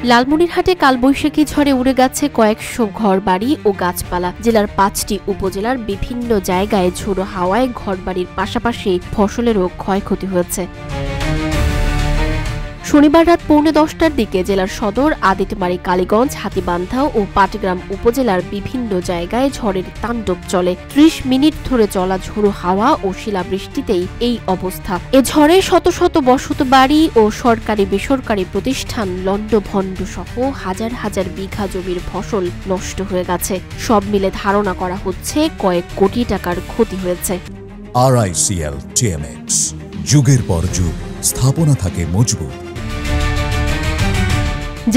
লালমনিরহাটে কালবৈশাখী ঝড়ে উড়ে গেছে কয়েকশো ঘরবাড়ি ও গাছপালা। জেলার ৫টি উপজেলার বিভিন্ন জায়গায় ঝোড়ো হাওয়ায় ঘরবাড়ির পাশাপাশি ফসলেরও ক্ষয়ক্ষতি হয়েছে। শনিবার রাত 10:45টার দিকে জেলার সদর, আদিতমারী, কালীগঞ্জ, হাতীবান্ধা ও পাটগ্রাম উপজেলার বিভিন্ন জায়গায় ঝড়ের তাণ্ডব চলে। ৩০ মিনিট ধরে চলা ঝোড়ো হাওয়া ও শিলাবৃষ্টিতেই এই অবস্থা। এ ঝড়ে শত শত বসতবাড়ি ও সরকারি বেসরকারি প্রতিষ্ঠান লন্ডভন্ড সহ হাজার হাজার বিঘা জমির ফসল নষ্ট হয়ে গেছে। সব মিলে ধারণা করা হচ্ছে কয়েক কোটি টাকার ক্ষতি হয়েছে। RICL TMX, যুগের পর যুগ স্থাপনা থাকে মজবুত।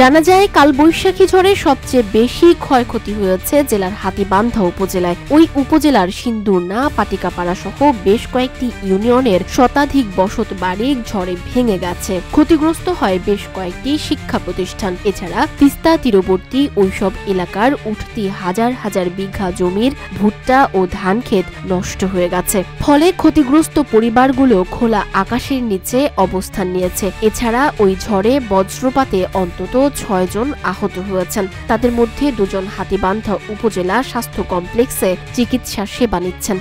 জানা যায়, কালবৈশাখী ঝড়ে সবচেয়ে বেশি ক্ষয়ক্ষতি হয়েছে জেলার হাতীবান্ধা উপজেলায়। ওই উপজেলার সিন্দুরনা, পাটিকাপাড়া সহ বেশ কয়েকটি ইউনিয়নের শতাধিক বসত বাড়ি ঝড়ে ভেঙে গেছে। ক্ষতিগ্রস্ত হয় বেশ কয়েকটি শিক্ষা প্রতিষ্ঠান। এছাড়া তিস্তা তীরবর্তী ওইসব এলাকার উঠতি হাজার হাজার বিঘা জমির ভুট্টা ও ধান ক্ষেত নষ্ট হয়ে গেছে। ফলে ক্ষতিগ্রস্ত পরিবারগুলো খোলা আকাশের নিচে অবস্থান নিয়েছে। এছাড়া ওই ঝড়ে বজ্রপাতে অন্তত ৬ জন আহত হয়েছেন। তাদের মধ্যে ২ জন হাতীবান্ধা উপজেলা স্বাস্থ্য কমপ্লেক্সে চিকিৎসা সেবা নিচ্ছেন।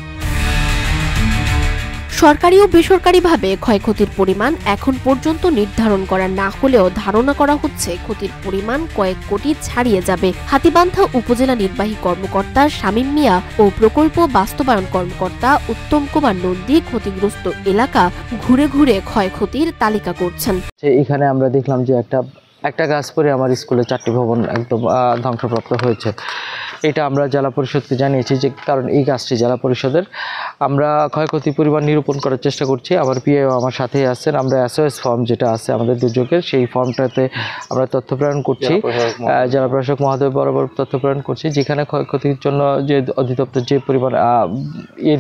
সরকারি ও বেসরকারিভাবে ক্ষয়ক্ষতির পরিমাণ এখন পর্যন্ত নির্ধারণ করা না হলেও ধারণা করা হচ্ছে ক্ষতির পরিমাণ কয়েক কোটি ছাড়িয়ে যাবে। হাতীবান্ধা উপজেলা নির্বাহী কর্মকর্তা শামীম মিয়া ও প্রকল্প বাস্তবায়ন কর্মকর্তা উত্তম কুমার নন্দী ক্ষতিগ্রস্ত এলাকা ঘুরে ঘুরে ক্ষয়ক্ষতির তালিকা করছেন। এখানে আমরা দেখলাম যে একটা গাছ পরে আমার স্কুলে 4টি ভবন একদম ধ্বংসপ্রাপ্ত হয়েছে। এটা আমরা জেলা পরিষদকে জানিয়েছি, যে কারণ এই গাছটি জেলা পরিষদের। আমরা ক্ষয়ক্ষতির পরিমাণ নিরূপণ করার চেষ্টা করছি। আমার পিএও আমার সাথেই আছেন। আমরা SOS ফর্ম যেটা আছে আমাদের দুর্যোগের, সেই ফর্মটাতে আমরা তথ্য প্রেরণ করছি, জেলা প্রশাসক মহোদয় বরাবর তথ্য প্রেরণ করছি, যেখানে ক্ষয়ক্ষতির জন্য যে অধিদপ্তর যে পরিমাণ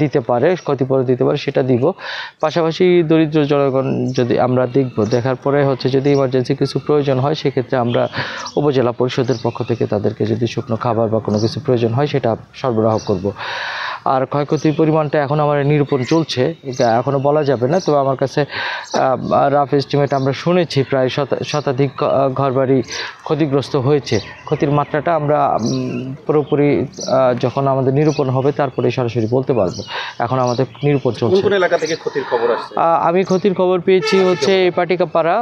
দিতে পারে, ক্ষতিপূরণ দিতে পারে, সেটা দিব। পাশাপাশি দরিদ্র জনগণ যদি আমরা দেখার পরে যদি ইমার্জেন্সি কিছু প্রয়োজন হয়, সেক্ষেত্রে আমরা উপজেলা পরিষদের পক্ষ থেকে তাদেরকে যদি শুকনো খাবার বা কোনো কিছু প্রয়োজন হয় সেটা সরবরাহ করব। আর ক্ষয়ক্ষতির পরিমাণটা এখন আমার নিরূপণ চলছে, এটা এখনও বলা যাবে না। তবে আমার কাছে রাফ এস্টিমেট আমরা শুনেছি প্রায় শতাধিক ঘরবাড়ি ক্ষতিগ্রস্ত হয়েছে। ক্ষতির মাত্রাটা আমরা পুরোপুরি যখন আমাদের নিরূপণ হবে তারপরে সরাসরি বলতে পারবো। এখন আমাদের নিরূপণ চলছে। কোন এলাকা থেকে ক্ষতির খবর আসছে? আমি ক্ষতির খবর পেয়েছি এই পাটিকাপাড়া,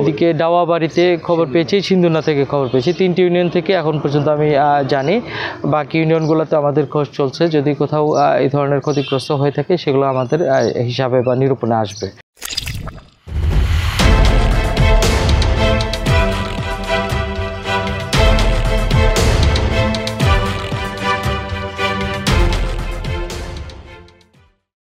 এদিকে ডাওয়াবাড়িতে খবর পেয়েছি, সিন্দুরনা থেকে খবর পেয়েছি। 3টি ইউনিয়ন থেকে এখন পর্যন্ত আমি জানি। বাকি ইউনিয়নগুলোতে আমাদের খোঁজ চলছে। যদি কোথাও এই ধরনের ক্ষতিগ্রস্ত হয়ে থাকে, সেগুলো আমাদের হিসাবে বা নিরূপণে আসবে।